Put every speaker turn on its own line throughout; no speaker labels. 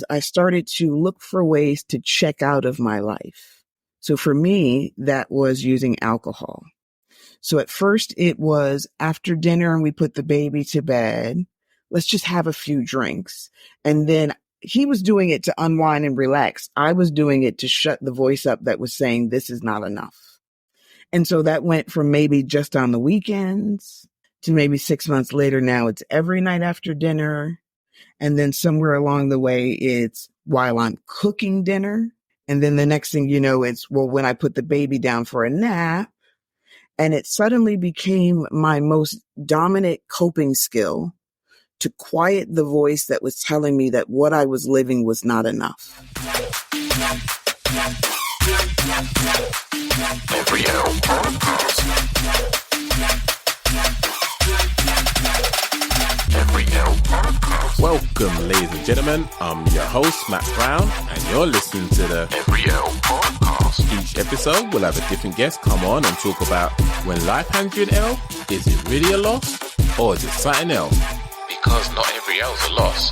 was I started to look for ways to check out of my life. So for me, that was using alcohol. So at first it was after dinner and we put the baby to bed, let's just have a few drinks. And then he was doing it to unwind and relax. I was doing it to shut the voice up that was saying, this is not enough. And so that went from maybe just on the weekends to maybe 6 months later. Now it's every night after dinner. And then somewhere along the way, it's while I'm cooking dinner. And then the next thing you know, it's, well, when I put the baby down for a nap. And it suddenly became my most dominant coping skill to quiet the voice that was telling me that what I was living was not enough.
Welcome, ladies and gentlemen. I'm your host, Matt Brown, and you're listening to the Every L Podcast. Each episode, we'll have a different guest come on and talk about when life hands you an L, is it really a loss or is it something else? Because not every L is a loss.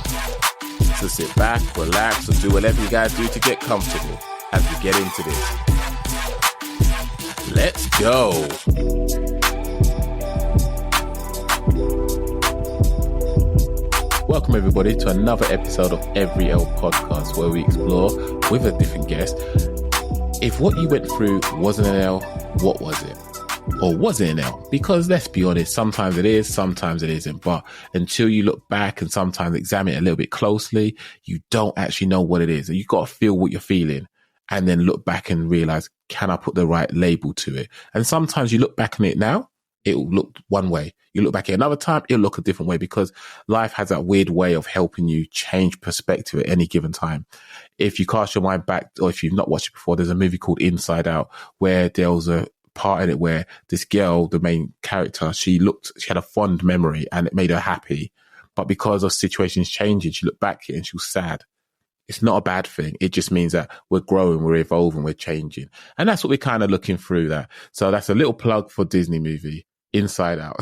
So sit back, relax, or do whatever you guys do to get comfortable as we get into this. Let's go. Welcome everybody to another episode of Every L Podcast, where we explore with a different guest. If what you went through wasn't an L, what was it? Or was it an L? Because let's be honest, sometimes it is, sometimes it isn't. But until you look back and sometimes examine it a little bit closely, you don't actually know what it is. And you've got to feel what you're feeling and then look back and realize, can I put the right label to it? And sometimes you look back on it now, it will look one way. You look back at another time, it'll look a different way, because life has that weird way of helping you change perspective at any given time. If you cast your mind back, or if you've not watched it before, there's a movie called Inside Out, where there was a part in it where this girl, the main character, she had a fond memory and it made her happy. But because of situations changing, she looked back at it and she was sad. It's not a bad thing. It just means that we're growing, we're evolving, we're changing. And that's what we're kind of looking through that. So that's a little plug for Disney movie. Inside Out.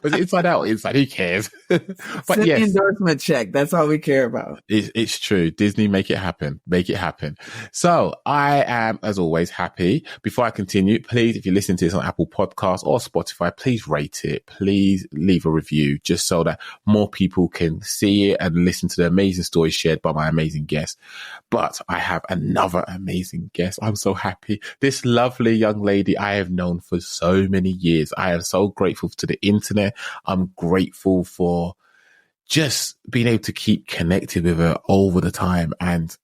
Was it Inside Out? Inside, who cares? But yes,
endorsement check. That's all we care about.
It's true. Disney, make it happen. Make it happen. So I am, as always, happy. Before I continue, please, if you listen to this on Apple Podcasts or Spotify, please rate it. Please leave a review, just so that more people can see it and listen to the amazing stories shared by my amazing guest. But I have another amazing guest. I'm so happy. This lovely young lady I have known for so many years. I am so grateful to the internet. I'm grateful for just being able to keep connected with her over the time. And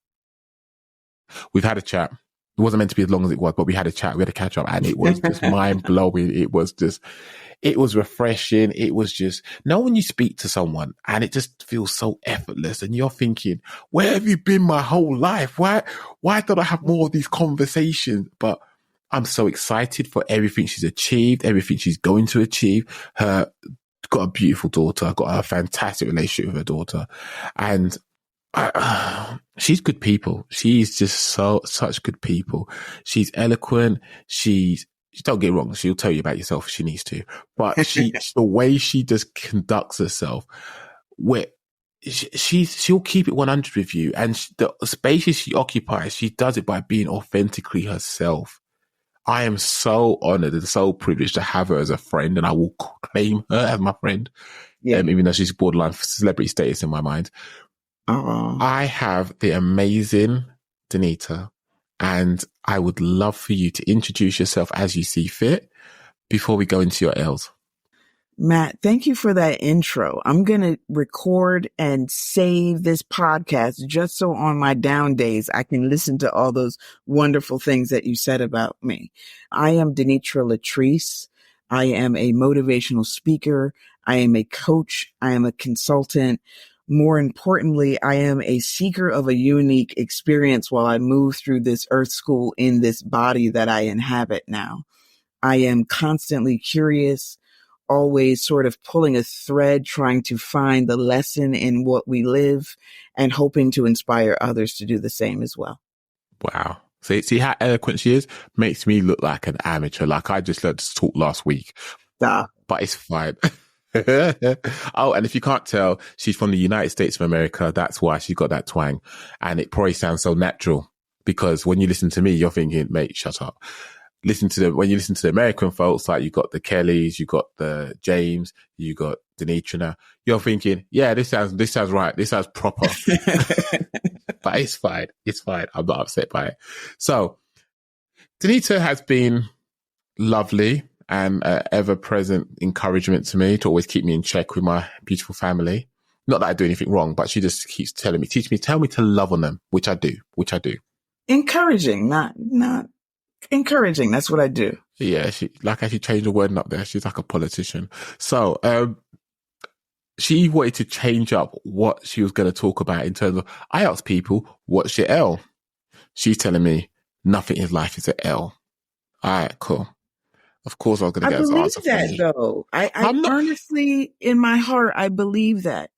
we've had a chat. It wasn't meant to be as long as it was, but we had a chat. We had a catch up, and it was just mind blowing. It was refreshing. It was just, when you speak to someone and it just feels so effortless and you're thinking, where have you been my whole life? Why don't I have more of these conversations? But I'm so excited for everything she's achieved, everything she's going to achieve. Got a beautiful daughter, got a fantastic relationship with her daughter. And she's good people. She's just such good people. She's eloquent. Don't get me wrong, she'll tell you about yourself if she needs to. But the way she just conducts herself, where she'll keep it 100 with you. And the spaces she occupies, she does it by being authentically herself. I am so honored and so privileged to have her as a friend, and I will claim her as my friend, even though she's borderline celebrity status in my mind. I have the amazing Denitra, and I would love for you to introduce yourself as you see fit before we go into your L's.
Matt, thank you for that intro. I'm going to record and save this podcast just so on my down days I can listen to all those wonderful things that you said about me. I am Denitra Letrice. I am a motivational speaker. I am a coach. I am a consultant. More importantly, I am a seeker of a unique experience while I move through this earth school in this body that I inhabit now. I am constantly curious, always sort of pulling a thread, trying to find the lesson in what we live and hoping to inspire others to do the same as well.
Wow. See how eloquent she is? Makes me look like an amateur. Like I just learned to talk last week.
Stop.
But it's fine. Oh, and if you can't tell, she's from the United States of America. That's why she got that twang. And it probably sounds so natural because when you listen to me, you're thinking, mate, shut up. When you listen to the American folks, like you got the Kellys, you got the James, you got Denitra now, you're thinking, yeah, this sounds right. This sounds proper. But it's fine. It's fine. I'm not upset by it. So Denitra has been lovely and ever-present encouragement to me to always keep me in check with my beautiful family. Not that I do anything wrong, but she just keeps telling me, tell me to love on them, which I do.
Encouraging, not encouraging. That's what I do.
Yeah, she actually changed the wording up there. She's like a politician. So, she wanted to change up what she was going to talk about in terms of, I asked people, what's your L? She's telling me nothing in life is an L. All right, cool. Of course, I was going to get an answer from you.
I believe that, though. I honestly, in my heart, I believe that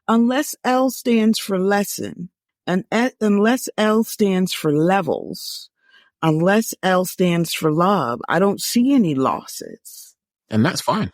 unless L stands for lesson, and unless L stands for levels, unless L stands for love, I don't see any losses.
And that's fine.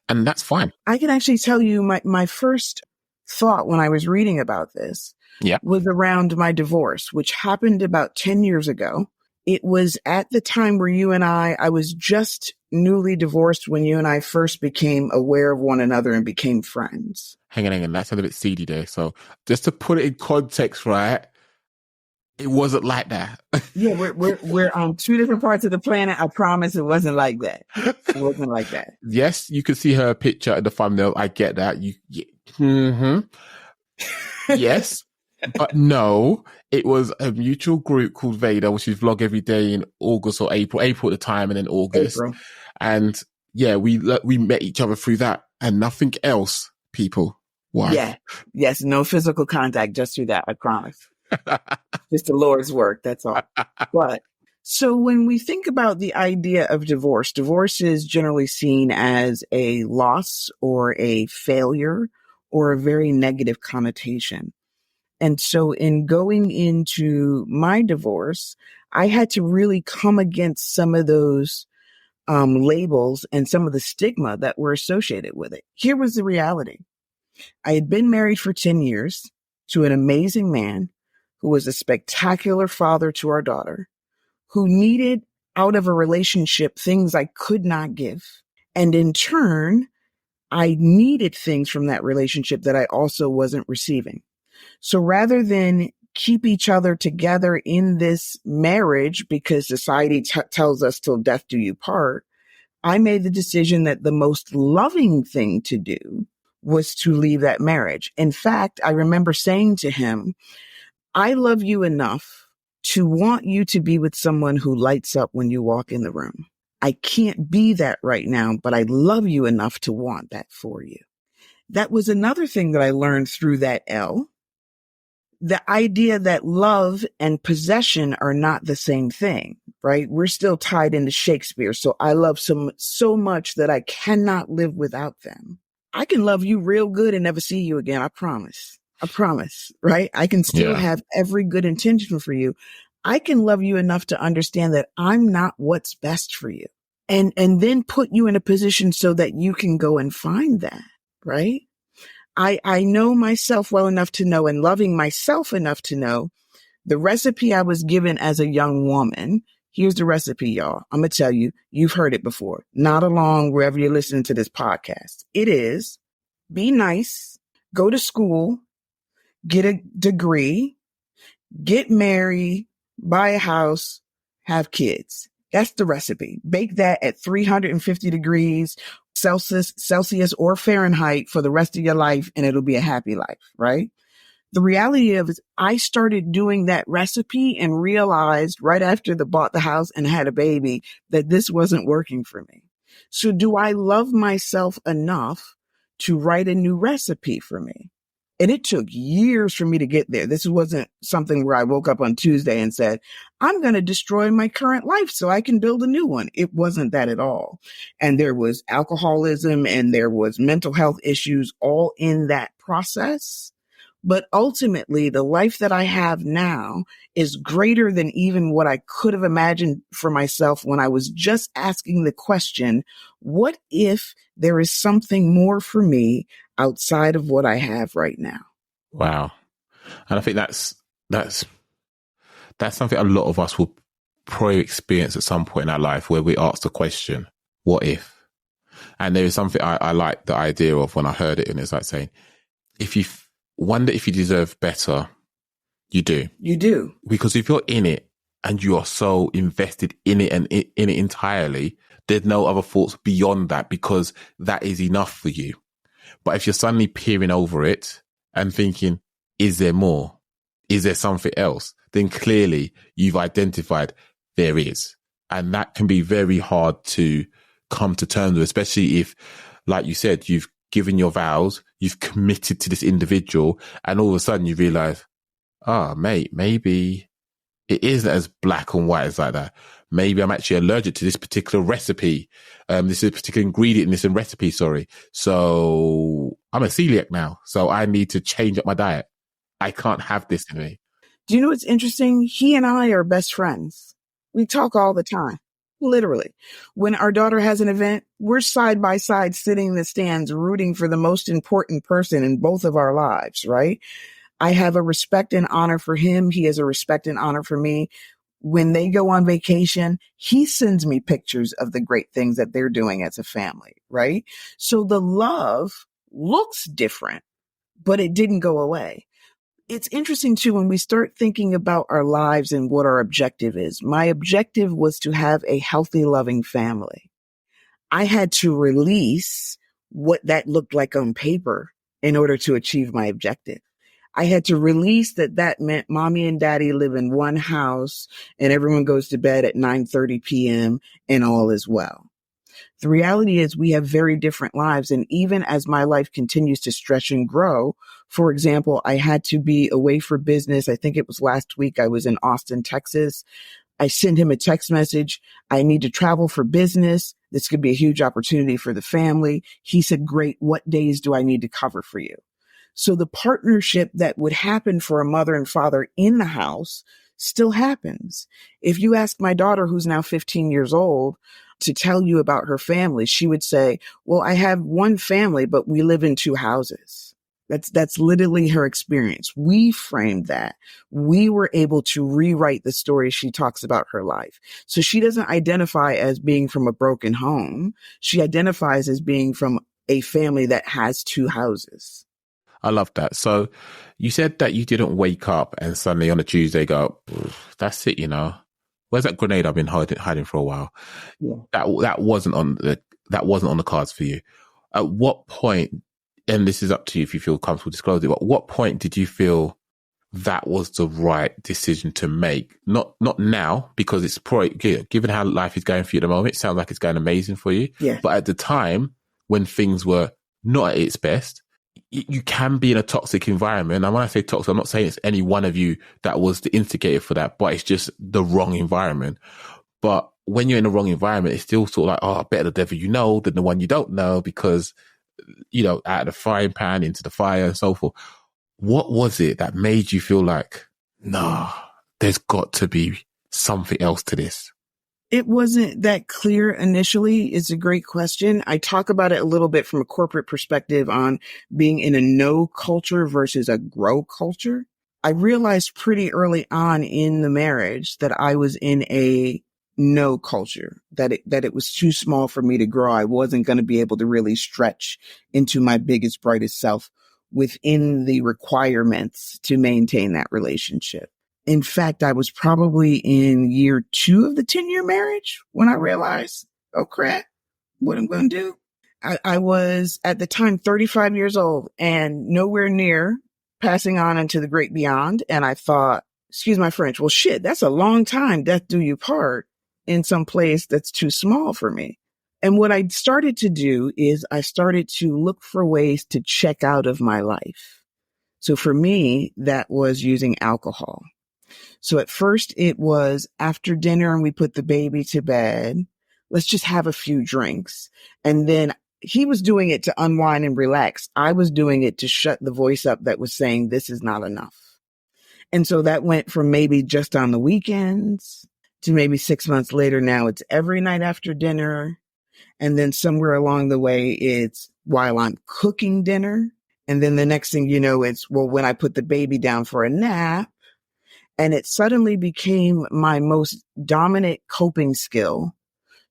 I can actually tell you my first thought when I was reading about this was around my divorce, which happened about 10 years ago. It was at the time where I was just newly divorced when you and I first became aware of one another and became friends.
Hang on. That sounded a bit seedy there. So just to put it in context, right? It wasn't like that.
Yeah, we're on two different parts of the planet. I promise it wasn't like that. It wasn't like that.
Yes, you could see her picture in the thumbnail. I get that. Yes. But no, it was a mutual group called Vader, which is vlog every day in August or April at the time, and then August. April. And yeah, we met each other through that and nothing else, people. Why?
Yeah. Yes. No physical contact, just through that. I promise. Just the Lord's work. That's all. But so when we think about the idea of divorce is generally seen as a loss or a failure or a very negative connotation. And so in going into my divorce, I had to really come against some of those labels and some of the stigma that were associated with it. Here was the reality. I had been married for 10 years to an amazing man who was a spectacular father to our daughter, who needed out of a relationship things I could not give. And in turn, I needed things from that relationship that I also wasn't receiving. So rather than keep each other together in this marriage because society tells us till death do you part, I made the decision that the most loving thing to do was to leave that marriage. In fact, I remember saying to him, I love you enough to want you to be with someone who lights up when you walk in the room. I can't be that right now, but I love you enough to want that for you. That was another thing that I learned through that L. The idea that love and possession are not the same thing, right? We're still tied into Shakespeare. So I love so much that I cannot live without them. I can love you real good and never see you again. I promise, right? I can still have every good intention for you. I can love you enough to understand that I'm not what's best for you, and then put you in a position so that you can go and find that, right? I know myself well enough to know, and loving myself enough to know the recipe I was given as a young woman. Here's the recipe, y'all. I'm going to tell you, you've heard it before. Nod along wherever you're listening to this podcast. It is be nice, go to school, get a degree, get married, buy a house, have kids. That's the recipe. Bake that at 350 degrees Celsius or Fahrenheit for the rest of your life, and it'll be a happy life, right? The reality of it is I started doing that recipe and realized right after bought the house and had a baby that this wasn't working for me. So do I love myself enough to write a new recipe for me? And it took years for me to get there. This wasn't something where I woke up on Tuesday and said, I'm going to destroy my current life so I can build a new one. It wasn't that at all. And there was alcoholism and there was mental health issues all in that process. But ultimately, the life that I have now is greater than even what I could have imagined for myself when I was just asking the question, what if there is something more for me outside of what I have right now?
Wow. And I think that's something a lot of us will probably experience at some point in our life, where we ask the question, what if? And there is something I like the idea of when I heard it, and it's like saying, if you wonder if you deserve better, you do.
You do.
Because if you're in it and you are so invested in it and in it entirely, there's no other thoughts beyond that, because that is enough for you. But if you're suddenly peering over it and thinking, is there more? Is there something else? Then clearly you've identified there is. And that can be very hard to come to terms with, especially if, like you said, you've given your vows, you've committed to this individual, and all of a sudden you realize, mate, maybe it isn't as black and white as like that. Maybe I'm actually allergic to this particular recipe. This is a particular ingredient in this recipe, sorry. So I'm a celiac now. So I need to change up my diet. I can't have this in me.
Do you know what's interesting? He and I are best friends. We talk all the time, literally. When our daughter has an event, we're side by side sitting in the stands rooting for the most important person in both of our lives, right? I have a respect and honor for him. He has a respect and honor for me. When they go on vacation, he sends me pictures of the great things that they're doing as a family, right? So the love looks different, but it didn't go away. It's interesting too, when we start thinking about our lives and what our objective is. My objective was to have a healthy, loving family. I had to release what that looked like on paper in order to achieve my objective. I had to release that meant mommy and daddy live in one house and everyone goes to bed at 9:30 p.m. and all is well. The reality is we have very different lives. And even as my life continues to stretch and grow, for example, I had to be away for business. I think it was last week. I was in Austin, Texas. I sent him a text message. I need to travel for business. This could be a huge opportunity for the family. He said, great. What days do I need to cover for you? So the partnership that would happen for a mother and father in the house still happens. If you ask my daughter, who's now 15 years old, to tell you about her family, she would say, well, I have one family, but we live in two houses. That's literally her experience. We framed that. We were able to rewrite the story she talks about her life. So she doesn't identify as being from a broken home. She identifies as being from a family that has two houses.
I love that. So you said that you didn't wake up and suddenly on a Tuesday go, that's it, Where's that grenade I've been hiding for a while? Yeah. That wasn't on the cards for you. At what point, and this is up to you if you feel comfortable disclosing, but at what point did you feel that was the right decision to make? Not now, because it's probably, given how life is going for you at the moment, it sounds like it's going amazing for you.
Yeah.
But at the time when things were not at its best, you can be in a toxic environment. And when I say toxic, I'm not saying it's any one of you that was the instigator for that, but it's just the wrong environment. But when you're in the wrong environment, it's still sort of like, better the devil you know than the one you don't know, because, out of the frying pan into the fire and so forth. What was it that made you feel like, nah, there's got to be something else to this?
It wasn't that clear initially. It's a great question. I talk about it a little bit from a corporate perspective on being in a no culture versus a grow culture. I realized pretty early on in the marriage that I was in a no culture, that it was too small for me to grow. I wasn't going to be able to really stretch into my biggest, brightest self within the requirements to maintain that relationship. In fact, I was probably in year 2 of the 10-year marriage when I realized, oh crap, what I'm going to do. I was at the time 35 years old and nowhere near passing on into the great beyond. And I thought, excuse my French, well, shit, that's a long time, death do you part, in some place that's too small for me. And what I started to do is I started to look for ways to check out of my life. So for me, that was using alcohol. So at first it was after dinner and we put the baby to bed, let's just have a few drinks. And then he was doing it to unwind and relax. I was doing it to shut the voice up that was saying, this is not enough. And so that went from maybe just on the weekends to maybe 6 months later. Now it's every night after dinner. And then somewhere along the way, it's while I'm cooking dinner. And then the next thing you know, it's, well, when I put the baby down for a nap. And it suddenly became my most dominant coping skill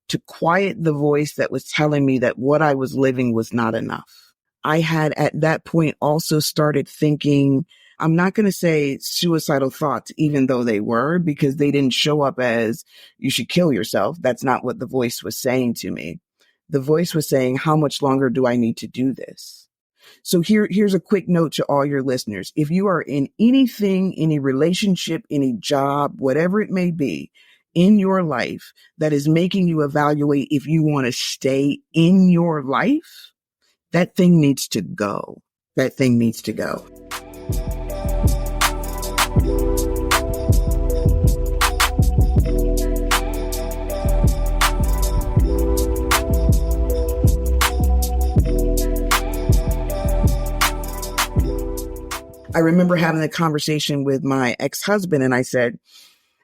to quiet the voice that was telling me that what I was living was not enough. I had at that point also started thinking, I'm not going to say suicidal thoughts, even though they were, because they didn't show up as you should kill yourself. That's not what the voice was saying to me. The voice was saying, how much longer do I need to do this? So here's a quick note to all your listeners. If you are in anything, any relationship, any job, whatever it may be in your life that is making you evaluate if you want to stay in your life, that thing needs to go. That thing needs to go. I remember having a conversation with my ex-husband and I said,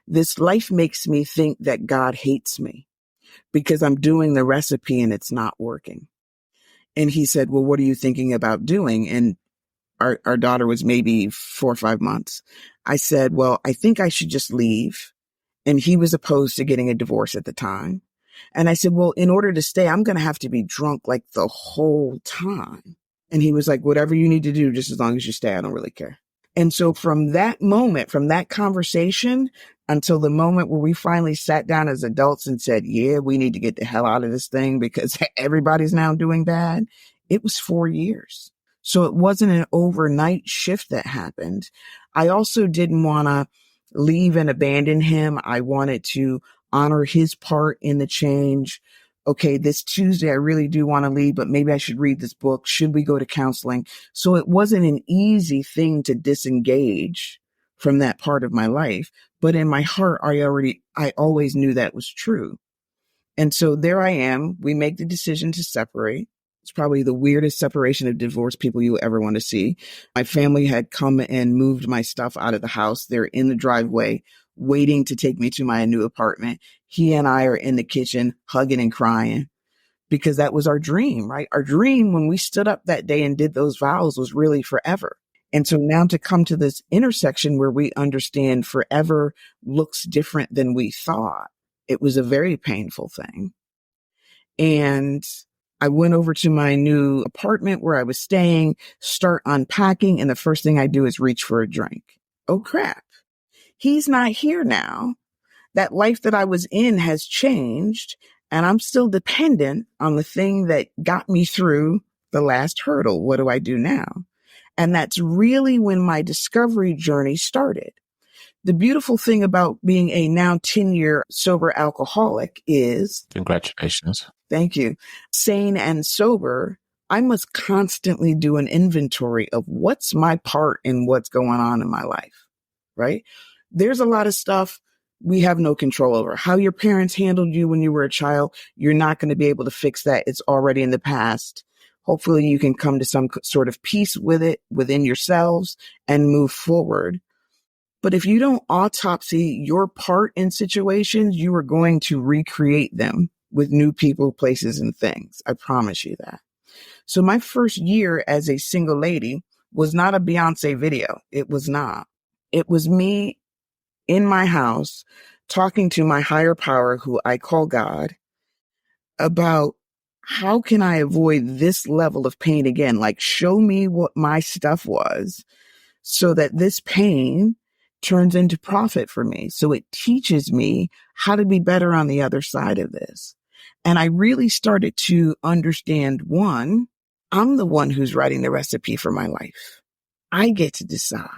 this life makes me think that God hates me because I'm doing the recipe and it's not working. And he said, well, what are you thinking about doing? And our daughter was maybe 4 or 5 months. I said, well, I think I should just leave. And he was opposed to getting a divorce at the time. And I said, well, in order to stay, I'm going to have to be drunk like the whole time. And he was like, whatever you need to do, just as long as you stay, I don't really care. And so from that moment, from that conversation until the moment where we finally sat down as adults and said, yeah, we need to get the hell out of this thing because everybody's now doing bad, it was 4 years. So it wasn't an overnight shift that happened. I also didn't want to leave and abandon him. I wanted to honor his part in the change. Okay, this Tuesday, I really do want to leave, but maybe I should read this book. Should we go to counseling? So it wasn't an easy thing to disengage from that part of my life. But in my heart, I always knew that was true. And so there I am. We make the decision to separate. It's probably the weirdest separation of divorced people you ever want to see. My family had come and moved my stuff out of the house. They're in the driveway waiting to take me to my new apartment. He and I are in the kitchen hugging and crying because that was our dream, right? Our dream when we stood up that day and did those vows was really forever. And so now to come to this intersection where we understand forever looks different than we thought, it was a very painful thing. And I went over to my new apartment where I was staying, start unpacking, and the first thing I do is reach for a drink. Oh, crap. He's not here now. That life that I was in has changed, and I'm still dependent on the thing that got me through the last hurdle. What do I do now? And that's really when my discovery journey started. The beautiful thing about being a now 10-year sober alcoholic is...
Congratulations.
Thank you. Sane and sober, I must constantly do an inventory of what's my part in what's going on in my life, right? There's a lot of stuff we have no control over. How your parents handled you when you were a child, you're not going to be able to fix that. It's already in the past. Hopefully you can come to some sort of peace with it within yourselves and move forward. But if you don't autopsy your part in situations, you are going to recreate them with new people, places, and things. I promise you that. So my first year as a single lady was not a Beyonce video. It was not. It was me in my house talking to my higher power, who I call God, about how can I avoid this level of pain again? Like, show me what my stuff was so that this pain turns into profit for me. So it teaches me how to be better on the other side of this. And I really started to understand, one, I'm the one who's writing the recipe for my life. I get to decide,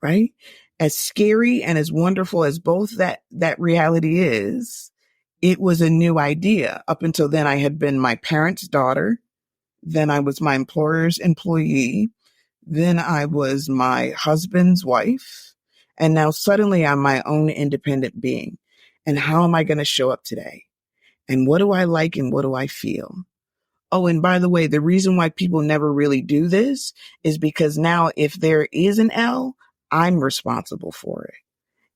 right? As scary and as wonderful as both that reality is, it was a new idea. Up until then, I had been my parents' daughter. Then I was my employer's employee. Then I was my husband's wife. And now suddenly I'm my own independent being. And how am I going to show up today? And what do I like and what do I feel? Oh, and by the way, the reason why people never really do this is because now if there is an L, I'm responsible for it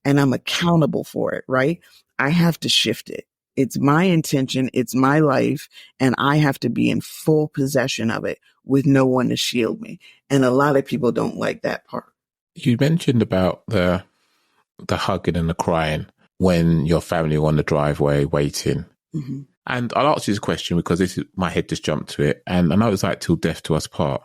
and I'm accountable for it, right? I have to shift it. It's my intention. It's my life. And I have to be in full possession of it with no one to shield me. And a lot of people don't like that part.
You mentioned about the hugging and the crying when your family were on the driveway waiting.
Mm-hmm.
And I'll ask you this question because my head just jumped to it. And I know it's like till death to us part.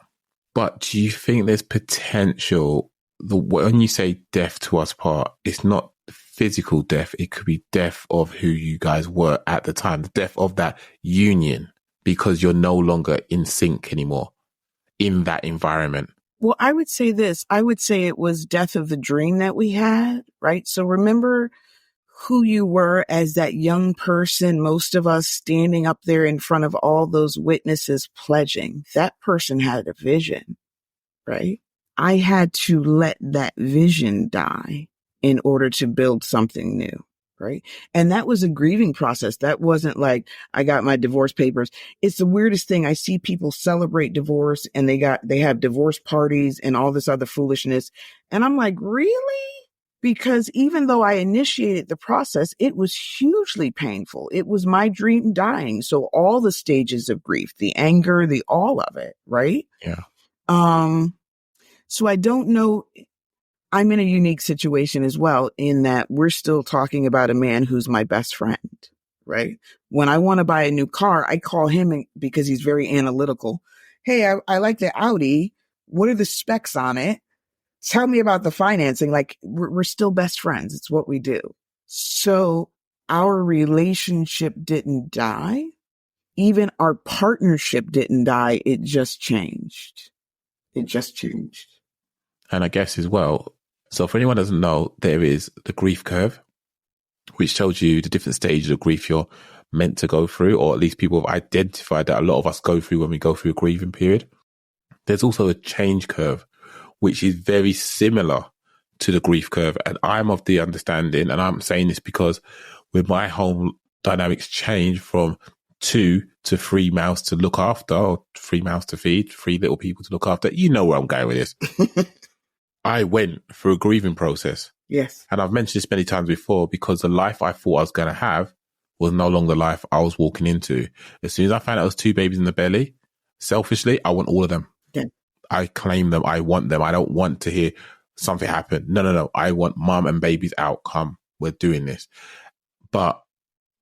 But do you think there's potential, when you say death to us part, it's not physical death. It could be death of who you guys were at the time, the death of that union because you're no longer in sync anymore in that environment.
Well, I would say this. I would say it was death of the dream that we had, right? So remember who you were as that young person, most of us standing up there in front of all those witnesses pledging. That person had a vision, right? I had to let that vision die in order to build something new, right? And that was a grieving process. That wasn't like I got my divorce papers. It's the weirdest thing. I see people celebrate divorce and they have divorce parties and all this other foolishness. And I'm like, really? Because even though I initiated the process, it was hugely painful. It was my dream dying. So all the stages of grief, the anger, the all of it, right?
Yeah.
So I don't know. I'm in a unique situation as well in that we're still talking about a man who's my best friend, right? When I want to buy a new car, I call him because he's very analytical. Hey, I like the Audi. What are the specs on it? Tell me about the financing. Like we're still best friends. It's what we do. So our relationship didn't die. Even our partnership didn't die. It just changed. It just changed.
And I guess as well, so for anyone who doesn't know, there is the grief curve, which shows you the different stages of grief you're meant to go through, or at least people have identified that a lot of us go through when we go through a grieving period. There's also a change curve, which is very similar to the grief curve. And I'm of the understanding, and I'm saying this because with my home dynamics change from 2 to 3 mouths to look after, or 3 mouths to feed, 3 little people to look after. You know where I'm going with this. I went through a grieving process.
Yes.
And I've mentioned this many times before because the life I thought I was going to have was no longer the life I was walking into. As soon as I found out there was 2 babies in the belly, selfishly, I want all of them.
Yeah.
I claim them. I want them. I don't want to hear something happen. No. I want mum and babies out. Come, we're doing this. But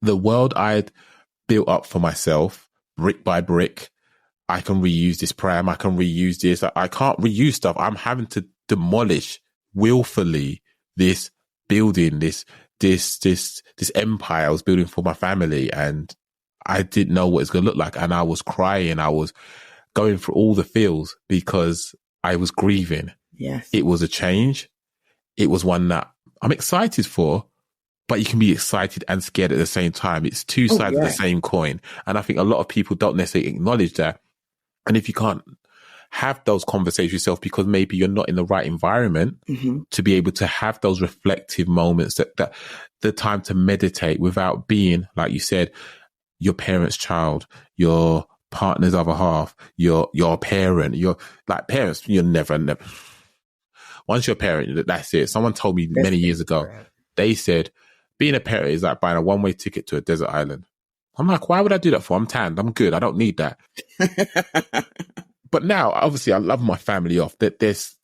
the world I'd built up for myself, brick by brick, I can reuse this pram. I can reuse this. I can't reuse stuff. I'm having to demolish willfully this building, this empire I was building for my family. And I didn't know what it's going to look like. And I was crying. I was going through all the feels because I was grieving.
Yes.
It was a change. It was one that I'm excited for, but you can be excited and scared at the same time. It's two sides of the same coin. And I think a lot of people don't necessarily acknowledge that. And if you can't have those conversations yourself because maybe you're not in the right environment to be able to have those reflective moments, that the time to meditate without being, like you said, your parent's child, your partner's other half, your parent, you're like parents, you're never. Once you're a parent, that's it. Someone told me many years ago, they said, being a parent is like buying a one-way ticket to a desert island. I'm like, why would I do that for? I'm tanned. I'm good. I don't need that. But now, obviously, I love my family off. That there's,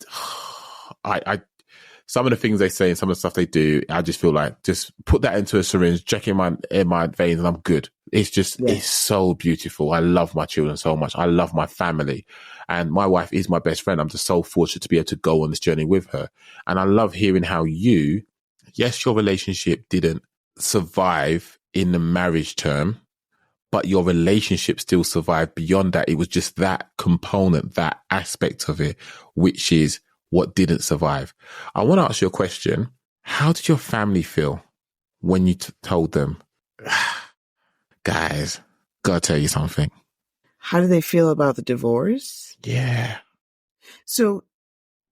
some of the things they say and some of the stuff they do, I just feel like just put that into a syringe, check in my veins, and I'm good. It's just, it's so beautiful. I love my children so much. I love my family, and my wife is my best friend. I'm just so fortunate to be able to go on this journey with her. And I love hearing how yes, your relationship didn't survive in the marriage term, but your relationship still survived beyond that. It was just that component, that aspect of it, which is what didn't survive. I want to ask you a question. How did your family feel when you told them, guys, gotta tell you something?
How do they feel about the divorce?
Yeah.
So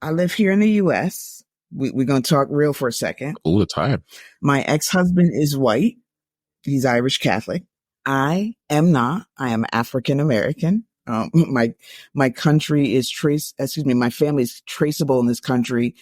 I live here in the U.S. We're going to talk real for a second.
All the time.
My ex-husband is white. He's Irish Catholic. I am not. I am African American. My country is my family is traceable in this country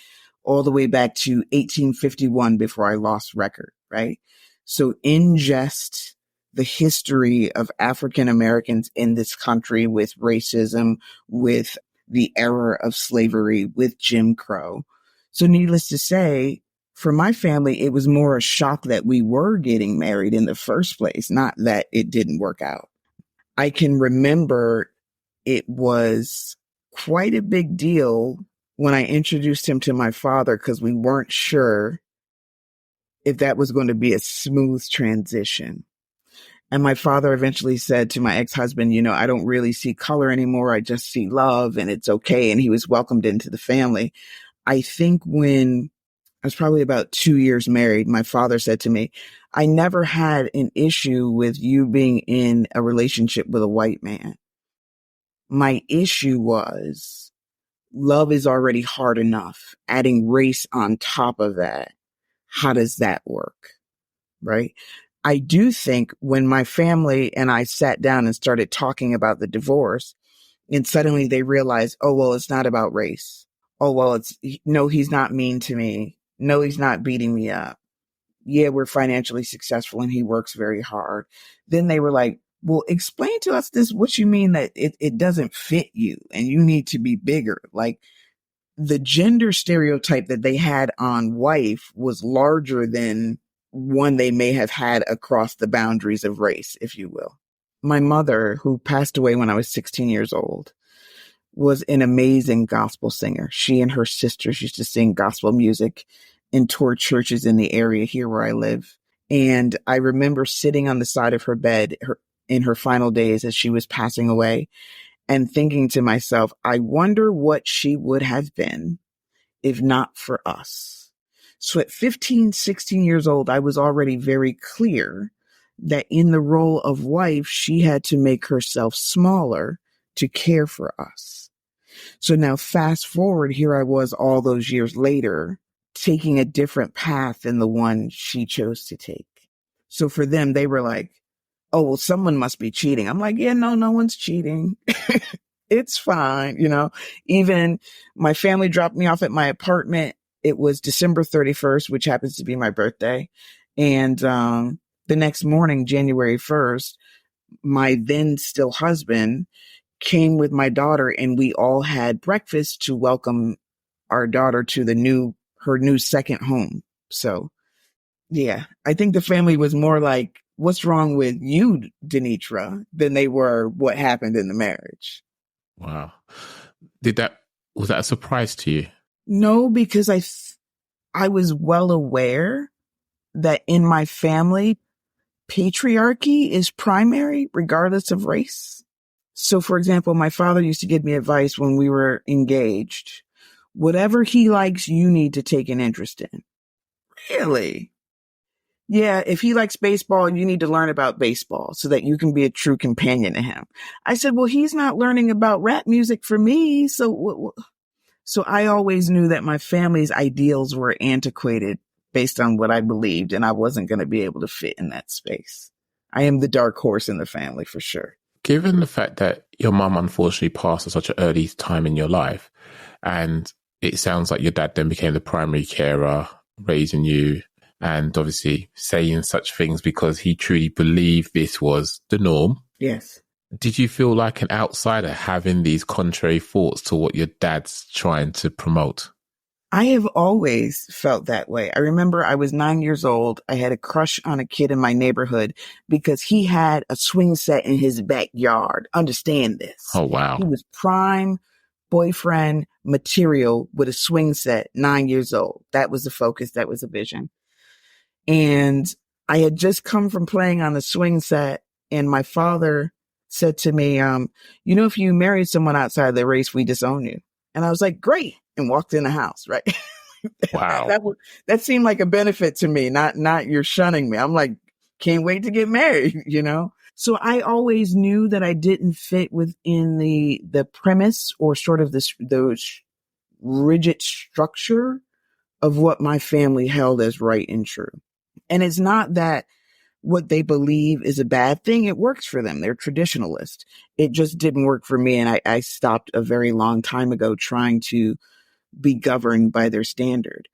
all the way back to 1851 before I lost record, right? So ingest the history of African Americans in this country with racism, with the era of slavery, with Jim Crow. So needless to say, for my family, it was more a shock that we were getting married in the first place, not that it didn't work out. I can remember it was quite a big deal when I introduced him to my father because we weren't sure if that was going to be a smooth transition. And my father eventually said to my ex-husband, I don't really see color anymore. I just see love and it's okay. And he was welcomed into the family. I think when I was probably about 2 years married, my father said to me, I never had an issue with you being in a relationship with a white man. My issue was love is already hard enough. Adding race on top of that, how does that work? Right? I do think when my family and I sat down and started talking about the divorce, and suddenly they realized, oh, well, it's not about race. Oh, well, no, he's not mean to me. No, he's not beating me up. Yeah, we're financially successful and he works very hard. Then they were like, well, explain to us what you mean that it doesn't fit you and you need to be bigger. Like the gender stereotype that they had on wife was larger than one they may have had across the boundaries of race, if you will. My mother, who passed away when I was 16 years old, was an amazing gospel singer. She and her sisters used to sing gospel music and tour churches in the area here where I live. And I remember sitting on the side of her bed in her final days as she was passing away and thinking to myself, I wonder what she would have been if not for us. So at 15, 16 years old, I was already very clear that in the role of wife, she had to make herself smaller to care for us. So now fast forward, here I was all those years later, taking a different path than the one she chose to take. So for them, they were like, oh, well, someone must be cheating. I'm like, yeah, no one's cheating. It's fine. Even my family dropped me off at my apartment. It was December 31st, which happens to be my birthday. And the next morning, January 1st, my then still husband came with my daughter and we all had breakfast to welcome our daughter to her new second home. So yeah, I think the family was more like, what's wrong with you, Denitra, than they were what happened in the marriage.
Wow. Was that a surprise to you?
No, because I was well aware that in my family, patriarchy is primary regardless of race. So for example, my father used to give me advice when we were engaged. Whatever he likes, you need to take an interest in. Really? Yeah, if he likes baseball, you need to learn about baseball so that you can be a true companion to him. I said, well, he's not learning about rap music for me. So I always knew that my family's ideals were antiquated based on what I believed, and I wasn't going to be able to fit in that space. I am the dark horse in the family for sure.
Given the fact that your mum unfortunately passed at such an early time in your life, and it sounds like your dad then became the primary carer, raising you, and obviously saying such things because he truly believed this was the norm.
Yes.
Did you feel like an outsider having these contrary thoughts to what your dad's trying to promote?
I have always felt that way. I remember I was 9 years old. I had a crush on a kid in my neighborhood because he had a swing set in his backyard. Understand this.
Oh, wow.
He was prime boyfriend material with a swing set, 9 years old. That was the focus. That was the vision. And I had just come from playing on the swing set, and my father said to me, if you married someone outside the race, we disown you. And I was like, great. And walked in the house, right?
Wow.
That seemed like a benefit to me, not you're shunning me. I'm like, can't wait to get married, So I always knew that I didn't fit within the premise or sort of those rigid structure of what my family held as right and true. And it's not that what they believe is a bad thing, it works for them. They're traditionalist. It just didn't work for me. And I stopped a very long time ago trying to be governed by their standard.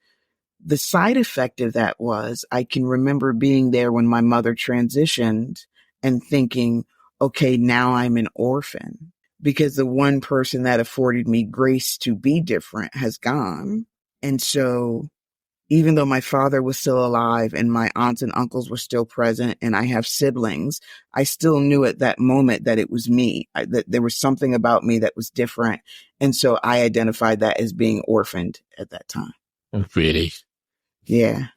The side effect of that was I can remember being there when my mother transitioned and thinking, okay, now I'm an orphan because the one person that afforded me grace to be different has gone. And so even though my father was still alive and my aunts and uncles were still present and I have siblings, I still knew at that moment that it was me, that there was something about me that was different. And so I identified that as being orphaned at that time.
Really?
Yeah.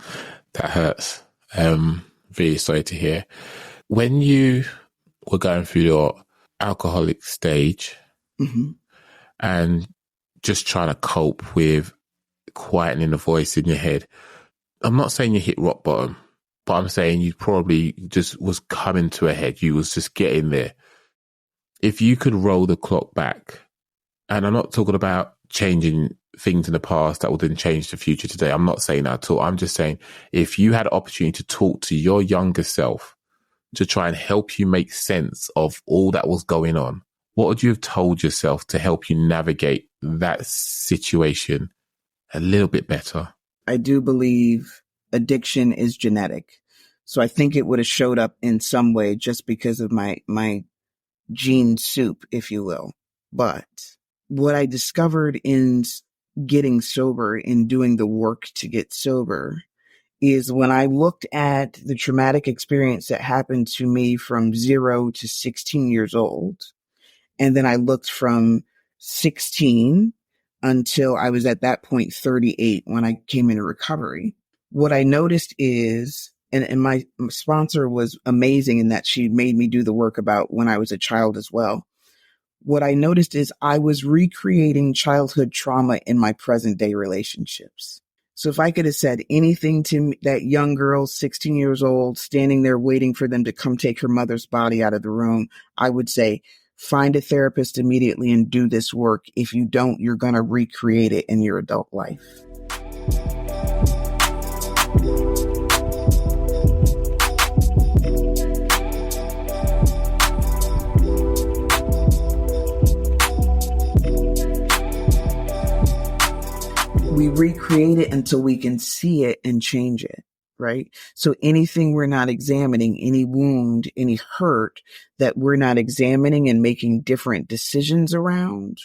That hurts. Really sorry to hear. When you were going through your alcoholic stage and just trying to cope with quietening the voice in your head, I'm not saying you hit rock bottom, but I'm saying you probably just was coming to a head. You was just getting there. If you could roll the clock back, and I'm not talking about changing things in the past that will then change the future today. I'm not saying that at all. I'm just saying if you had an opportunity to talk to your younger self to try and help you make sense of all that was going on, what would you have told yourself to help you navigate that situation a little bit better?
I do believe addiction is genetic. So I think it would have showed up in some way just because of my gene soup, if you will. But what I discovered in getting sober, in doing the work to get sober, is when I looked at the traumatic experience that happened to me from 0 to 16 years old, and then I looked from 16 until I was at that point 38 when I came into recovery. What I noticed is, and my sponsor was amazing in that she made me do the work about when I was a child as well. What I noticed is I was recreating childhood trauma in my present day relationships. So if I could have said anything to that young girl, 16 years old, standing there waiting for them to come take her mother's body out of the room, I would say, find a therapist immediately and do this work. If you don't, you're going to recreate it in your adult life. We recreate it until we can see it and change it, right? So anything we're not examining, any wound, any hurt that we're not examining and making different decisions around,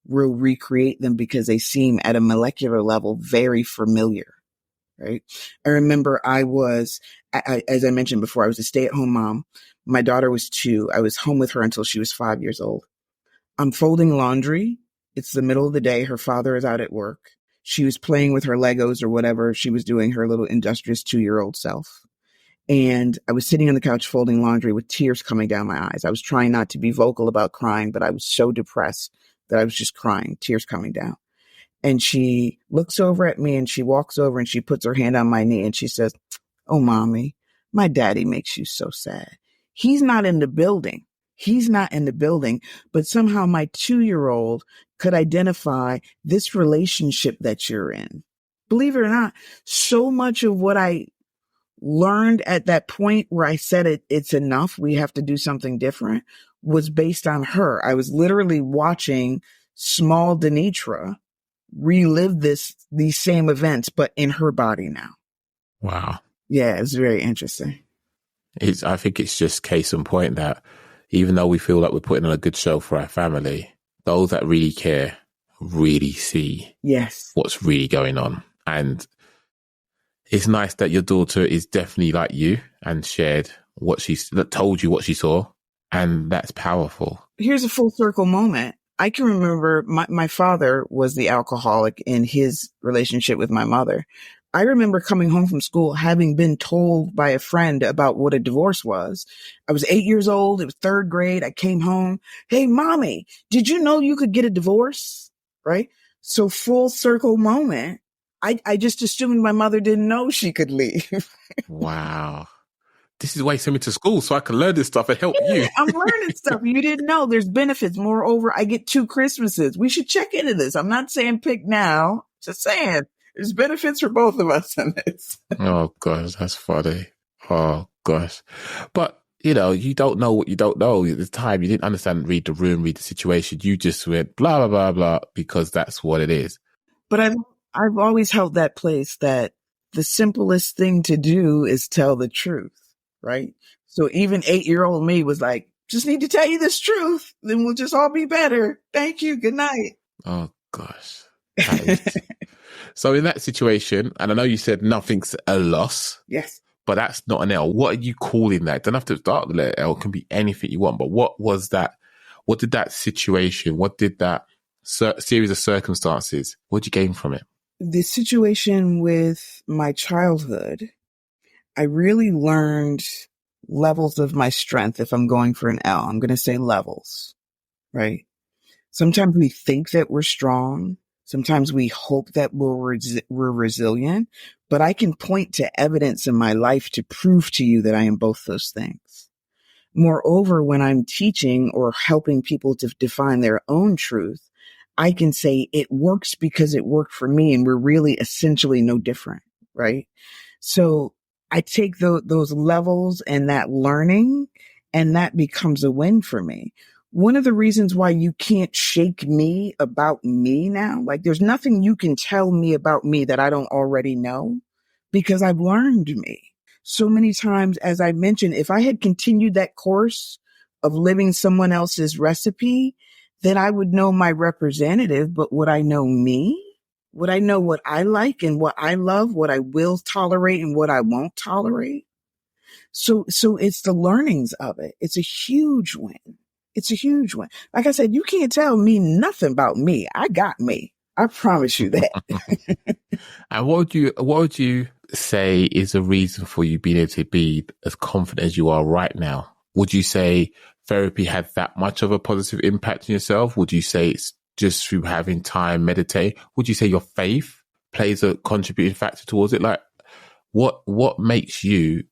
we'll recreate them because they seem at a molecular level very familiar, right? I remember as I mentioned before, I was a stay-at-home mom. My daughter was 2. I was home with her until she was 5 years old. I'm folding laundry. It's the middle of the day. Her father is out at work. She was playing with her Legos or whatever. She was doing her little industrious 2-year-old self. And I was sitting on the couch folding laundry with tears coming down my eyes. I was trying not to be vocal about crying, but I was so depressed that I was just crying, tears coming down. And she looks over at me and she walks over and she puts her hand on my knee and she says, "Oh, mommy, my daddy makes you so sad. He's not in the building. He's not in the building, but somehow my 2-year-old could identify this relationship that you're in." Believe it or not, so much of what I learned at that point where I said it's enough, we have to do something different, was based on her. I was literally watching small Denitra relive these same events, but in her body now.
Wow.
Yeah, it's very interesting.
I think it's just case in point that even though we feel like we're putting on a good show for our family, those that really care really see what's really going on. And it's nice that your daughter is definitely like you and told you what she saw. And that's powerful.
Here's a full circle moment. I can remember my father was the alcoholic in his relationship with my mother. I remember coming home from school, having been told by a friend about what a divorce was. I was 8 years old. It was 3rd grade. I came home. "Hey, mommy, did you know you could get a divorce?" Right? So full circle moment. I just assumed my mother didn't know she could leave.
Wow. This is why you sent me to school so I can learn this stuff and help you.
I'm learning stuff you didn't know. There's benefits. Moreover, I get 2 Christmases. We should check into this. I'm not saying pick now. Just saying there's benefits for both of us in this.
Oh, gosh, that's funny. Oh, gosh. But, you don't know what you don't know. At the time, you didn't understand, read the room, read the situation. You just went blah, blah, blah, blah, because that's what it is.
But I've always held that place that the simplest thing to do is tell the truth, right? So even 8-year-old me was like, just need to tell you this truth, then we'll just all be better. Thank you. Good night.
Oh, gosh. So in that situation, and I know you said nothing's a loss.
Yes.
But that's not an L. What are you calling that? Don't have to start with the L. It can be anything you want. But what was that? What did that situation, what did that series of circumstances, what did you gain from it?
The situation with my childhood, I really learned levels of my strength. If I'm going for an L, I'm going to say levels, right? Sometimes we think that we're strong. Sometimes we hope that we're resilient, but I can point to evidence in my life to prove to you that I am both those things. Moreover, when I'm teaching or helping people to define their own truth, I can say it works because it worked for me, and we're really essentially no different, right? So I take those levels and that learning, and that becomes a win for me. One of the reasons why you can't shake me about me now, like there's nothing you can tell me about me that I don't already know, because I've learned me. So many times, as I mentioned, if I had continued that course of living someone else's recipe, then I would know my representative, but would I know me? Would I know what I like and what I love, what I will tolerate and what I won't tolerate? So it's the learnings of it. It's a huge win. It's a huge one. Like I said, you can't tell me nothing about me. I got me. I promise you that.
And what would you say is the reason for you being able to be as confident as you are right now? Would you say therapy had that much of a positive impact on yourself? Would you say it's just through having time, meditate? Would you say your faith plays a contributing factor towards it? Like, what makes you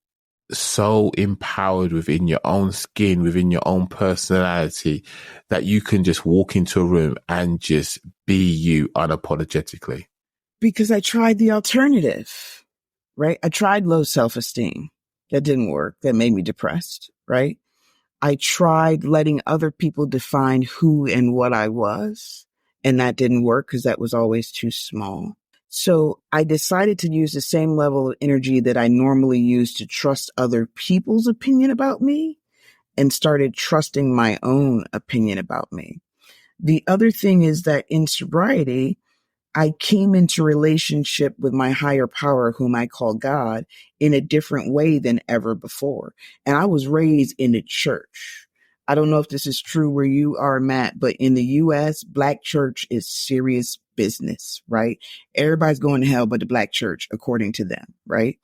so empowered within your own skin, within your own personality, that you can just walk into a room and just be you unapologetically?
Because I tried the alternative, right? I tried low self-esteem. That didn't work. That made me depressed, right? I tried letting other people define who and what I was, and that didn't work because that was always too small. So I decided to use the same level of energy that I normally use to trust other people's opinion about me, and started trusting my own opinion about me. The other thing is that in sobriety, I came into relationship with my higher power, whom I call God, in a different way than ever before. And I was raised in the church. I don't know if this is true where you are, Matt, but in the U.S., Black church is serious business, right? Everybody's going to hell but the Black church, according to them, right?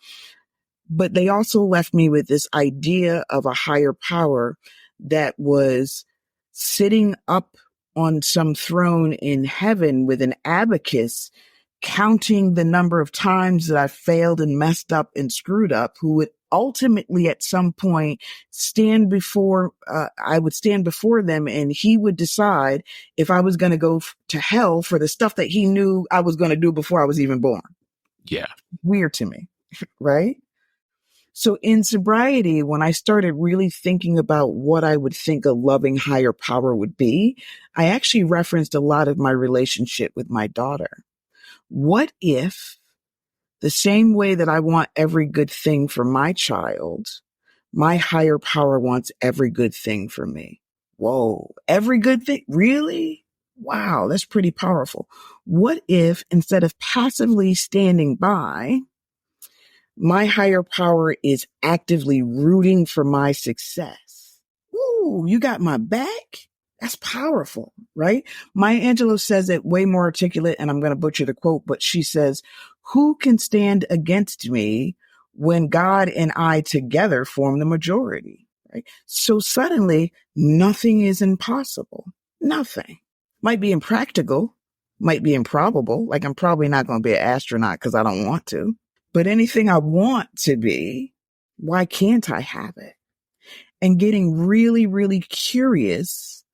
But they also left me with this idea of a higher power that was sitting up on some throne in heaven with an abacus, counting the number of times that I failed and messed up and screwed up, who would ultimately at some point I would stand before them, and he would decide if I was going to go to hell for the stuff that he knew I was going to do before I was even born.
Yeah.
Weird to me, right? So in sobriety, when I started really thinking about what I would think a loving higher power would be, I actually referenced a lot of my relationship with my daughter. What if the same way that I want every good thing for my child, my higher power wants every good thing for me? Whoa, every good thing? Really? Wow, that's pretty powerful. What if instead of passively standing by, my higher power is actively rooting for my success? Ooh, you got my back? That's powerful, right? Maya Angelou says it way more articulate, and I'm going to butcher the quote, but she says, who can stand against me when God and I together form the majority, right? So suddenly nothing is impossible. Nothing. Might be impractical, might be improbable. Like I'm probably not going to be an astronaut because I don't want to. But anything I want to be, why can't I have it? And getting really, really curious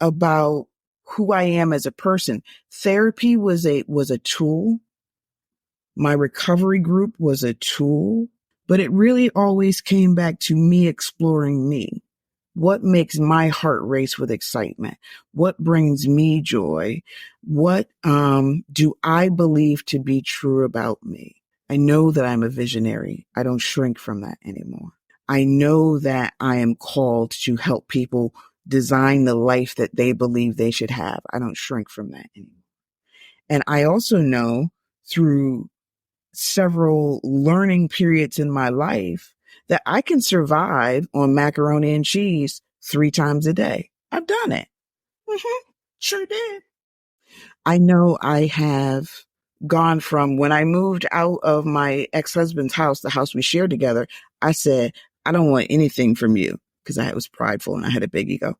about who I am as a person. Therapy was a tool. My recovery group was a tool. But it really always came back to me exploring me. What makes my heart race with excitement? What brings me joy? What do I believe to be true about me? I know that I'm a visionary. I don't shrink from that anymore. I know that I am called to help people design the life that they believe they should have. I don't shrink from that anymore. And I also know through several learning periods in my life that I can survive on macaroni and cheese 3 times a day. I've done it. Sure did. I know I have gone from when I moved out of my ex-husband's house, the house we shared together, I said, I don't want anything from you because I was prideful and I had a big ego.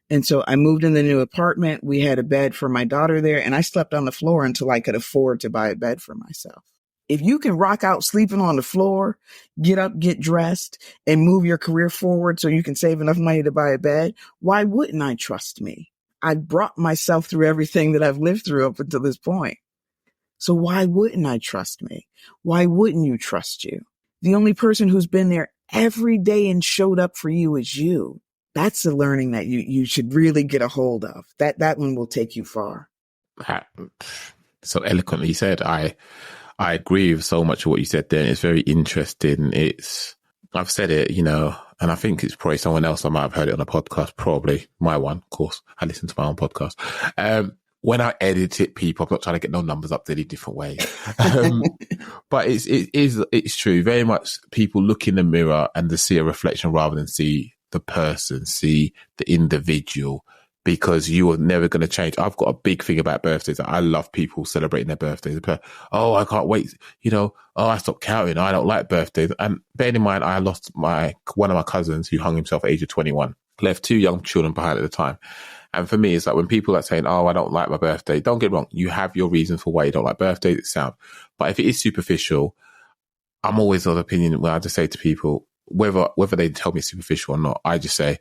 And so I moved in the new apartment. We had a bed for my daughter there and I slept on the floor until I could afford to buy a bed for myself. If you can rock out sleeping on the floor, get up, get dressed, and move your career forward so you can save enough money to buy a bed, why wouldn't I trust me? I brought myself through everything that I've lived through up until this point. So why wouldn't I trust me? Why wouldn't you trust you? The only person who's been there every day and showed up for you is you. That's the learning that you should really get a hold of. That one will take you far.
So eloquently said. I agree with so much of what you said there. It's very interesting. I've said it, and I think it's probably someone else. I might have heard it on a podcast, probably my one, of course. I listen to my own podcast. When I edit it, people, I'm not trying to get no numbers up any different ways. But it's true. Very much people look in the mirror and they see a reflection rather than see the person, see the individual, because you are never going to change. I've got a big thing about birthdays. I love people celebrating their birthdays. Oh, I can't wait. I stopped counting. I don't like birthdays. And bearing in mind, I lost one of my cousins who hung himself at the age of 21, left 2 young children behind at the time. And for me, it's like when people are saying, oh, I don't like my birthday, don't get wrong. You have your reasons for why you don't like birthdays. It sounds. But if it is superficial, I'm always of the opinion where I just say to people, whether they tell me it's superficial or not, I just say,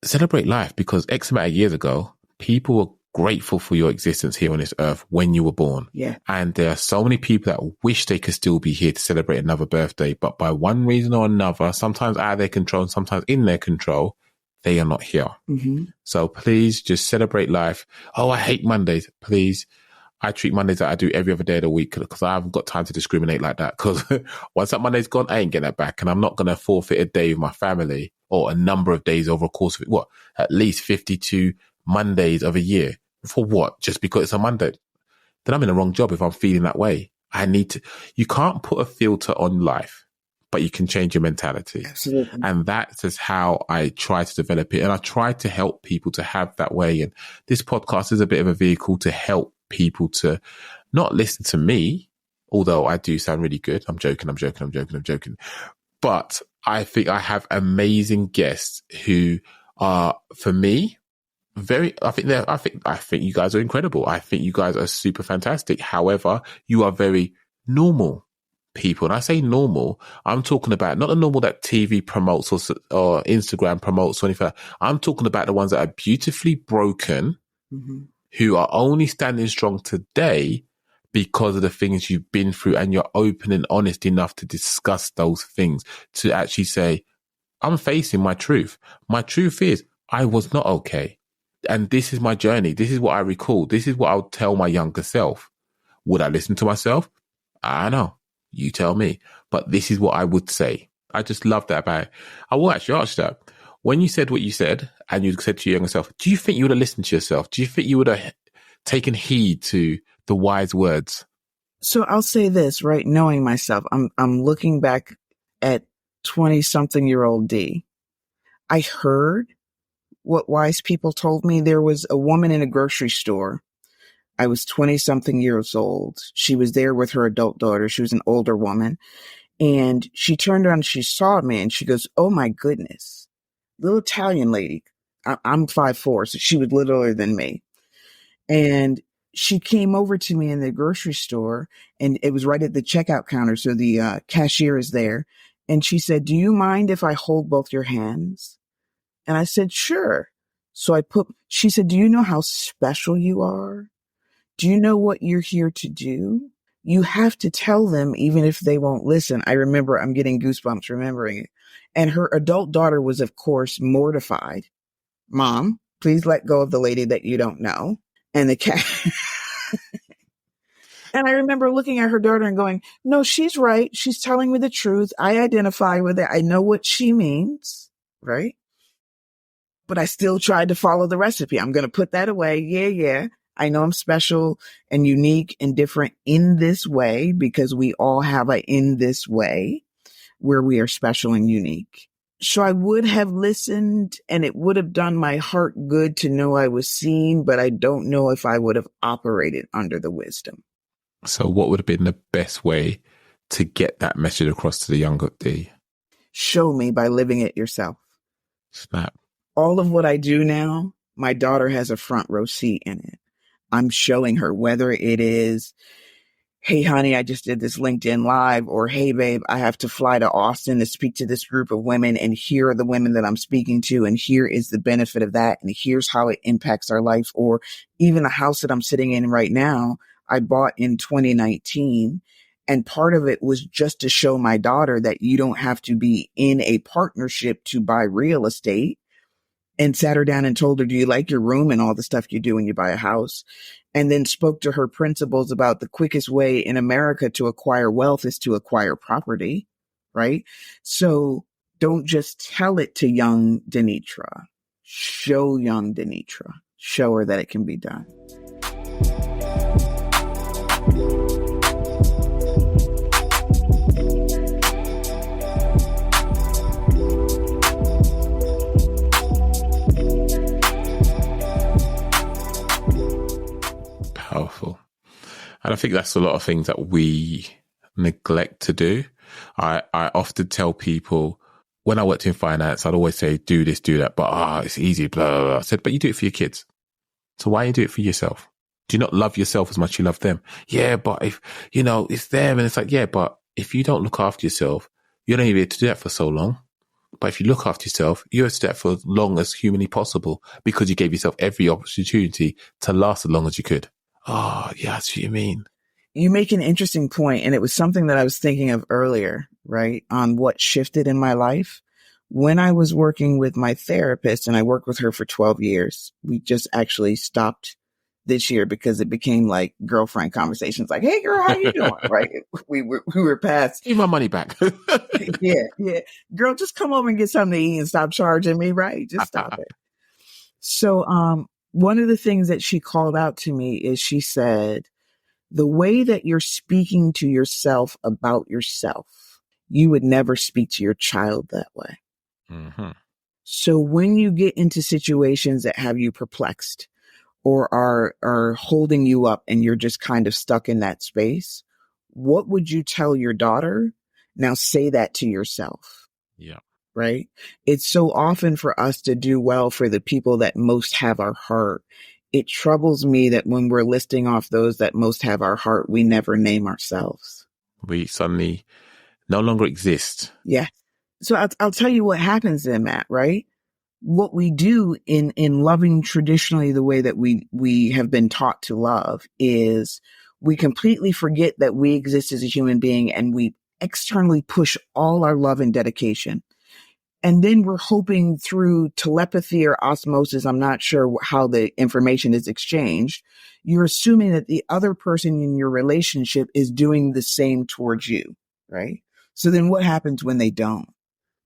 celebrate life, because X amount of years ago, people were grateful for your existence here on this earth when you were born.
Yeah.
And there are so many people that wish they could still be here to celebrate another birthday, but by one reason or another, sometimes out of their control and sometimes in their control, they are not here.
Mm-hmm.
So please just celebrate life. Oh, I hate Mondays. Please. I treat Mondays like I do every other day of the week because I haven't got time to discriminate like that. Because once that Monday's gone, I ain't getting that back. And I'm not going to forfeit a day with my family or a number of days over a course of at least 52 Mondays of a year. For what? Just because it's a Monday? Then I'm in the wrong job if I'm feeling that way. You can't put a filter on life, but you can change your mentality.
Absolutely.
And that's just how I try to develop it. And I try to help people to have that way. And this podcast is a bit of a vehicle to help people to not listen to me, although I do sound really good. I'm joking. But I think I have amazing guests who are, for me, I think you guys are incredible. I think you guys are super fantastic. However, you are very normal people. And I say normal, I'm talking about not the normal that TV promotes or Instagram promotes or anything. I'm talking about the ones that are beautifully broken, mm-hmm. who are only standing strong today because of the things you've been through, and you're open and honest enough to discuss those things, to actually say, I'm facing my truth. My truth is I was not okay. And this is my journey. This is what I recall. This is what I'll tell my younger self. Would I listen to myself? I don't know. You tell me. But this is what I would say. I just love that about it. I will actually ask that. When you said what you said, and you said to your younger self, do you think you would have listened to yourself? Do you think you would have taken heed to the wise words?
So I'll say this, right? Knowing myself, I'm looking back at 20-something-year-old D. I heard what wise people told me. There was a woman in a grocery store. I was 20-something years old. She was there with her adult daughter. She was an older woman. And she turned around and she saw me and she goes, oh my goodness, little Italian lady. I'm 5'4", so she was littler than me. And she came over to me in the grocery store, and it was right at the checkout counter. So the cashier is there. And she said, do you mind if I hold both your hands? And I said, sure. So she said, do you know how special you are? Do you know what you're here to do? you have to tell them even if they won't listen. I remember, I'm getting goosebumps remembering it. And her adult daughter was, of course, mortified. Mom, please let go of the lady that you don't know. And the cat. And I remember looking at her daughter and going, no, she's right. She's telling me the truth. I identify with it. I know what she means. Right. But I still tried to follow the recipe. I'm going to put that away. Yeah. I know I'm special and unique and different in this way, because we all have a in this way where we are special and unique. So I would have listened, and it would have done my heart good to know I was seen, but I don't know if I would have operated under the wisdom.
So what would have been the best way to get that message across to the younger D?
Show me by living it yourself.
Snap.
All of what I do now, my daughter has a front row seat in it. I'm showing her, whether it is, hey, honey, I just did this LinkedIn Live, or hey, babe, I have to fly to Austin to speak to this group of women, and here are the women that I'm speaking to, and here is the benefit of that, and here's how it impacts our life. Or even the house that I'm sitting in right now, I bought in 2019, and part of it was just to show my daughter that you don't have to be in a partnership to buy real estate. And sat her down and told her, do you like your room and all the stuff you do when you buy a house? And then spoke to her principles about the quickest way in America to acquire wealth is to acquire property, right? So don't just tell it to young Denitra. Show young Denitra. Show her that it can be done.
Powerful. And I think that's a lot of things that we neglect to do. I often tell people, when I worked in finance, I'd always say, do this, do that, but it's easy, blah, blah, blah. I said, but you do it for your kids. So why you do it for yourself? Do you not love yourself as much as you love them? Yeah, but if, it's them, and it's like, yeah, but if you don't look after yourself, you're not even able to do that for so long. But if you look after yourself, you're to do that for as long as humanly possible, because you gave yourself every opportunity to last as long as you could. Oh, yeah, that's what you mean.
You make an interesting point, and it was something that I was thinking of earlier, right? On what shifted in my life. When I was working with my therapist, and I worked with her for 12 years, we just actually stopped this year because it became like girlfriend conversations, like, hey girl, how you doing? Right. We were past.
Give my money back.
Yeah. Girl, just come over and get something to eat and stop charging me. Right. Just stop it. So, one of the things that she called out to me is, she said, the way that you're speaking to yourself about yourself, you would never speak to your child that way.
Mm-hmm.
So when you get into situations that have you perplexed or are holding you up and you're just kind of stuck in that space, what would you tell your daughter? Now say that to yourself.
Yeah.
Right? It's so often for us to do well for the people that most have our heart. It troubles me that when we're listing off those that most have our heart, we never name ourselves.
We suddenly no longer exist.
Yeah. So I'll tell you what happens then, Matt, right? What we do in loving traditionally the way that we have been taught to love is we completely forget that we exist as a human being, and we externally push all our love and dedication. And then we're hoping through telepathy or osmosis, I'm not sure how the information is exchanged, you're assuming that the other person in your relationship is doing the same towards you, right? So then what happens when they don't,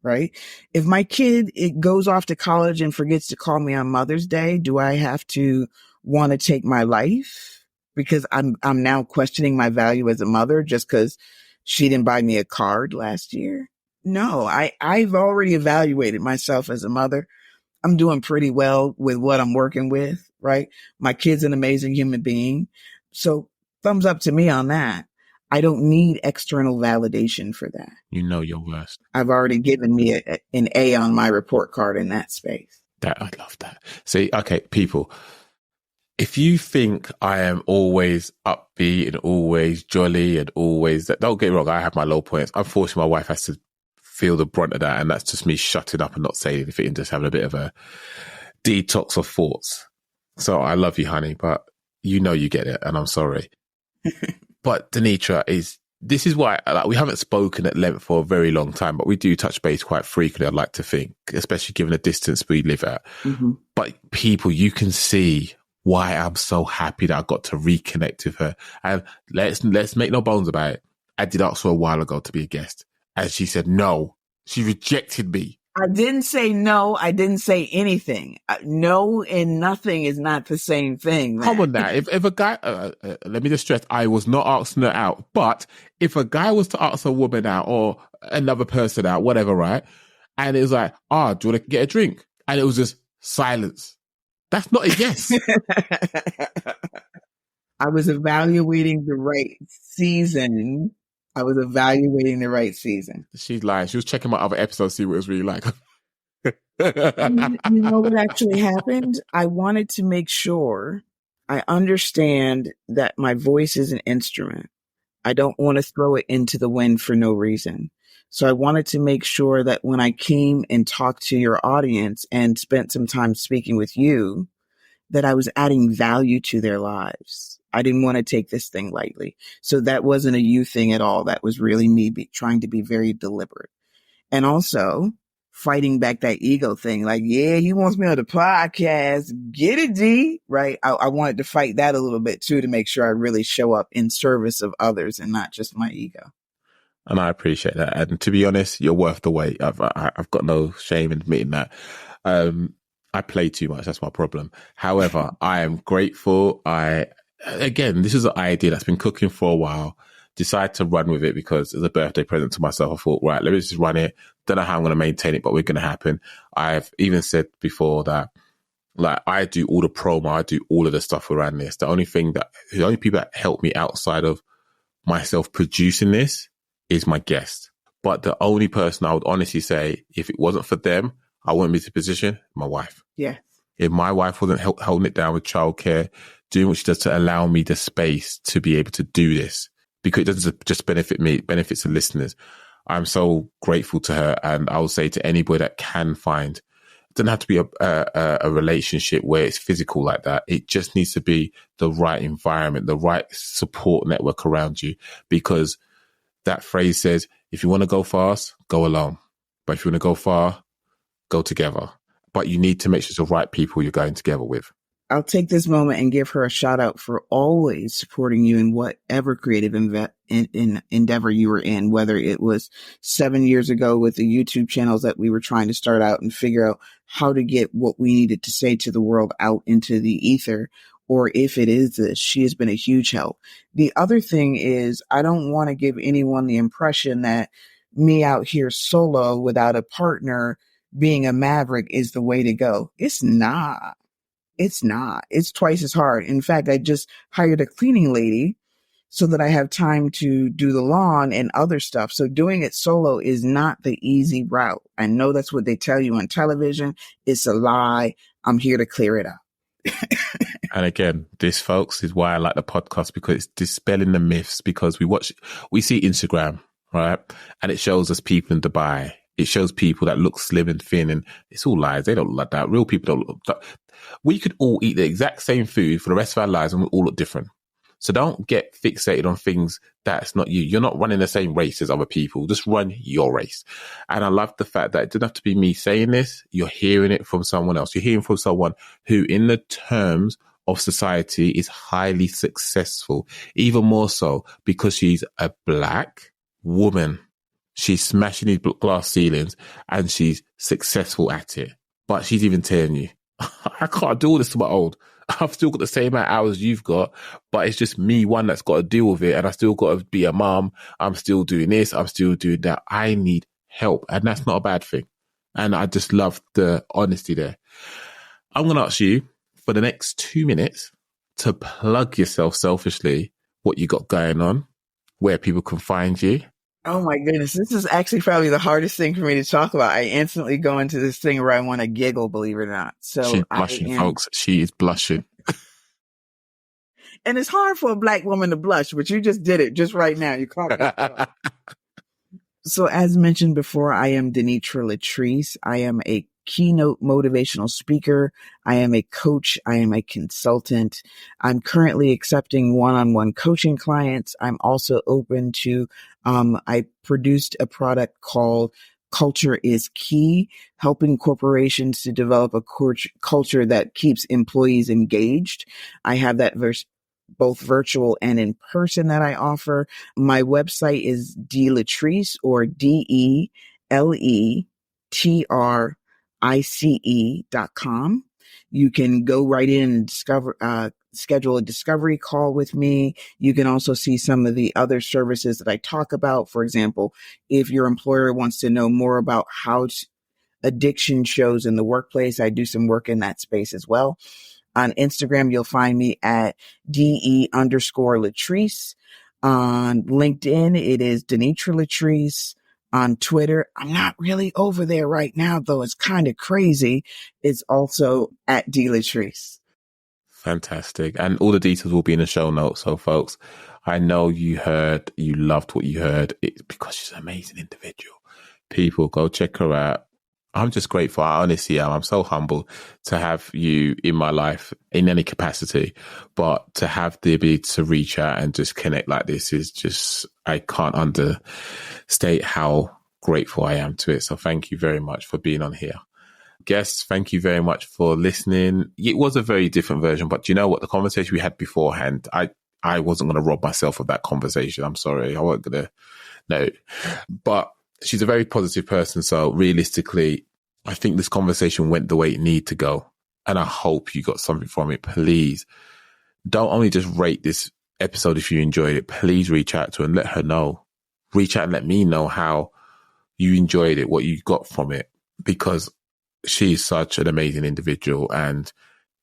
right? If my kid, it goes off to college and forgets to call me on Mother's Day, do I have to want to take my life because I'm now questioning my value as a mother just because she didn't buy me a card last year? No, I've already evaluated myself as a mother. I'm doing pretty well with what I'm working with, right? My kid's an amazing human being. So thumbs up to me on that. I don't need external validation for that.
You know your worst.
I've already given me an A on my report card in that space.
I love that. See, okay, people, if you think I am always upbeat and always jolly and always that, don't get me wrong, I have my low points. Unfortunately, my wife has to feel the brunt of that, and that's just me shutting up and not saying anything and just having a bit of a detox of thoughts. So I love you, honey, but you know you get it, and I'm sorry. But Denitra, this is why we haven't spoken at length for a very long time, but we do touch base quite frequently, I'd like to think, especially given the distance we live at.
Mm-hmm.
But people, you can see why I'm so happy that I got to reconnect with her. And let's make no bones about it. I did ask her a while ago to be a guest, and she said no. She rejected me.
I didn't say no. I didn't say anything. No and nothing is not the same thing.
Come on now. If a guy, let me just stress, I was not asking her out. But if a guy was to ask a woman out or another person out, whatever, right? And it was like, do you want to get a drink? And it was just silence. That's not a yes.
I was evaluating the right season.
She's lying. She was checking my other episodes, see what it was really like.
You know what actually happened? I wanted to make sure I understand that my voice is an instrument. I don't want to throw it into the wind for no reason. So I wanted to make sure that when I came and talked to your audience and spent some time speaking with you, that I was adding value to their lives. I didn't want to take this thing lightly. So that wasn't a you thing at all. That was really me trying to be very deliberate. And also fighting back that ego thing. Like, yeah, he wants me on the podcast. Get it, D. Right? I wanted to fight that a little bit too, to make sure I really show up in service of others and not just my ego.
And I appreciate that. And to be honest, you're worth the wait. I've got no shame in admitting that. I play too much. That's my problem. However, I am grateful. Again, this is an idea that's been cooking for a while. Decided to run with it because as a birthday present to myself, I thought, right, let me just run it. Don't know how I'm going to maintain it, but we're going to happen. I've even said before that, like, I do all the promo, I do all of the stuff around this. The only people that help me outside of myself producing this is my guest. But the only person I would honestly say, if it wasn't for them, I wouldn't be in this position, my wife.
Yeah.
If my wife wasn't holding it down with childcare, doing what she does to allow me the space to be able to do this, because it doesn't just benefit me, it benefits the listeners. I'm so grateful to her. And I will say to anybody that can find, it doesn't have to be a relationship where it's physical like that. It just needs to be the right environment, the right support network around you. Because that phrase says, if you want to go fast, go alone. But if you want to go far, go together. But you need to make sure it's the right people you're going together with.
I'll take this moment and give her a shout out for always supporting you in whatever creative endeavor you were in, whether it was 7 years ago with the YouTube channels that we were trying to start out and figure out how to get what we needed to say to the world out into the ether, or if it is this, she has been a huge help. The other thing is, I don't want to give anyone the impression that me out here solo without a partner being a maverick is the way to go. It's not. It's not. It's twice as hard. In fact, I just hired a cleaning lady so that I have time to do the lawn and other stuff. So doing it solo is not the easy route. I know that's what they tell you on television. It's a lie. I'm here to clear it up.
And again, this, folks, is why I like the podcast, because it's dispelling the myths. Because we see Instagram, right? And it shows us people in Dubai. It shows people that look slim and thin, and it's all lies. They don't look like that. Real people don't look like that. We could all eat the exact same food for the rest of our lives and we all look different. So don't get fixated on things that's not you. You're not running the same race as other people. Just run your race. And I love the fact that it doesn't have to be me saying this. You're hearing it from someone else. You're hearing from someone who, in the terms of society, is highly successful, even more so because she's a Black woman. She's smashing these glass ceilings and she's successful at it. But she's even telling you, I can't do all this to my old. I've still got the same amount of hours you've got, but it's just me, one, that's got to deal with it. And I still got to be a mom. I'm still doing this. I'm still doing that. I need help. And that's not a bad thing. And I just love the honesty there. I'm going to ask you for the next 2 minutes to plug yourself selfishly, what you got going on, where people can find you.
Oh my goodness. This is actually probably the hardest thing for me to talk about. I instantly go into this thing where I want to giggle, believe it or not. So
she's blushing, folks. She is blushing.
And it's hard for a Black woman to blush, but you just did it just right now. You caught me. So as mentioned before, I am Denitra Letrice. I am a keynote motivational speaker. I am a coach. I am a consultant. I'm currently accepting one-on-one coaching clients. I'm also open to, I produced a product called Culture is Key, helping corporations to develop a culture that keeps employees engaged. I have that both virtual and in person that I offer. My website is Letrice, or DELETRICE.com. You can go right in and schedule a discovery call with me. You can also see some of the other services that I talk about. For example, if your employer wants to know more about how addiction shows in the workplace, I do some work in that space as well. On Instagram, you'll find me at DE_Letrice. On LinkedIn, it is Denitra Letrice. On Twitter, I'm not really over there right now, though. It's kind of crazy. It's also at Letrice.
Fantastic. And all the details will be in the show notes. So folks, I know you loved what you heard. It's because she's an amazing individual. People, go check her out. I'm just grateful. I honestly am. I'm so humbled to have you in my life in any capacity, but to have the ability to reach out and just connect like this is just, I can't understate how grateful I am to it. So thank you very much for being on here. Guests, thank you very much for listening. It was a very different version, but you know what? The conversation we had beforehand, I wasn't going to rob myself of that conversation. I'm sorry. I wasn't going to, no. But she's a very positive person. So realistically, I think this conversation went the way it needed to go. And I hope you got something from it. Please don't only just rate this episode if you enjoyed it. Please reach out to her and let her know. Reach out and let me know how you enjoyed it, what you got from it, because she's such an amazing individual. And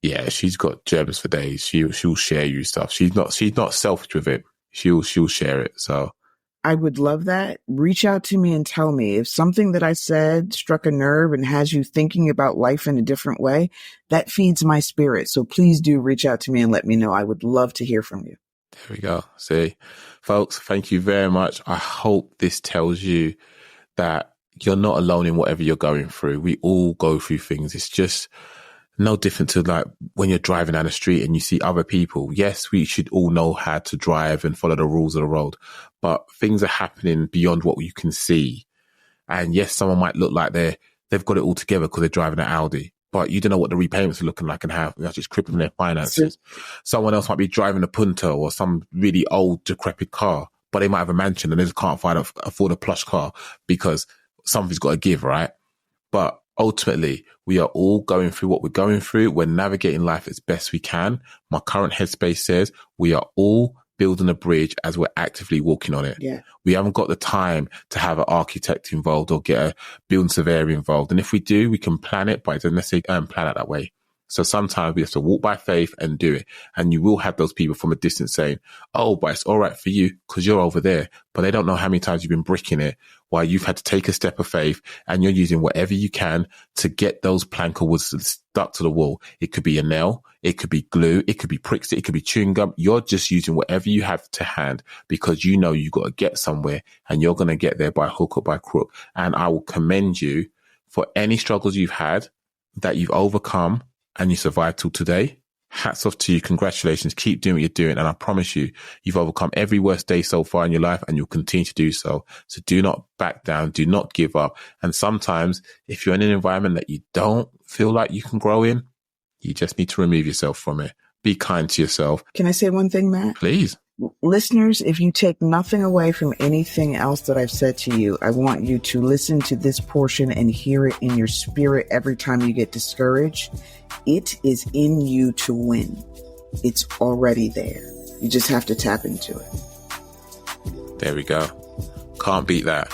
yeah, she's got gems for days. She'll share you stuff. She's not selfish with it. She'll share it. So
I would love that. Reach out to me and tell me if something that I said struck a nerve and has you thinking about life in a different way. That feeds my spirit. So please do reach out to me and let me know. I would love to hear from you.
There we go. See, folks, thank you very much. I hope this tells you that you're not alone in whatever you're going through. We all go through things. It's just no different to like when you're driving down the street and you see other people. Yes, we should all know how to drive and follow the rules of the road, but things are happening beyond what you can see. And yes, someone might look like they've got it all together because they're driving an Audi, but you don't know what the repayments are looking like and how that's just crippling their finances. Someone else might be driving a Punto or some really old, decrepit car, but they might have a mansion and they just can't afford a plush car because something's got to give, right? But ultimately, we are all going through what we're going through. We're navigating life as best we can. My current headspace says we are all building a bridge as we're actively walking on it.
Yeah.
We haven't got the time to have an architect involved or get a building surveyor involved. And if we do, we can plan it, but it doesn't necessarily plan it that way. So sometimes we have to walk by faith and do it. And you will have those people from a distance saying, oh, but it's all right for you because you're over there. But they don't know how many times you've been bricking it while you've had to take a step of faith and you're using whatever you can to get those plank of wood stuck to the wall. It could be a nail. It could be glue. It could be pricks. It could be chewing gum. You're just using whatever you have to hand because you know you've got to get somewhere and you're going to get there by hook or by crook. And I will commend you for any struggles you've had that you've overcome and you survived till today. Hats off to you. Congratulations. Keep doing what you're doing. And I promise you, you've overcome every worst day so far in your life and you'll continue to do so. So do not back down. Do not give up. And sometimes if you're in an environment that you don't feel like you can grow in, you just need to remove yourself from it. Be kind to yourself.
Can I say one thing, Matt?
Please.
Listeners, if you take nothing away from anything else that I've said to you, I want you to listen to this portion and hear it in your spirit every time you get discouraged. It is in you to win. It's already there. You just have to tap into it.
There we go. Can't beat that.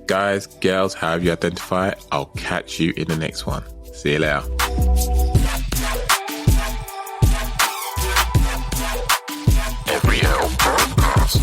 Guys, girls, however you identify, I'll catch you in the next one. See you later.
Every L podcast.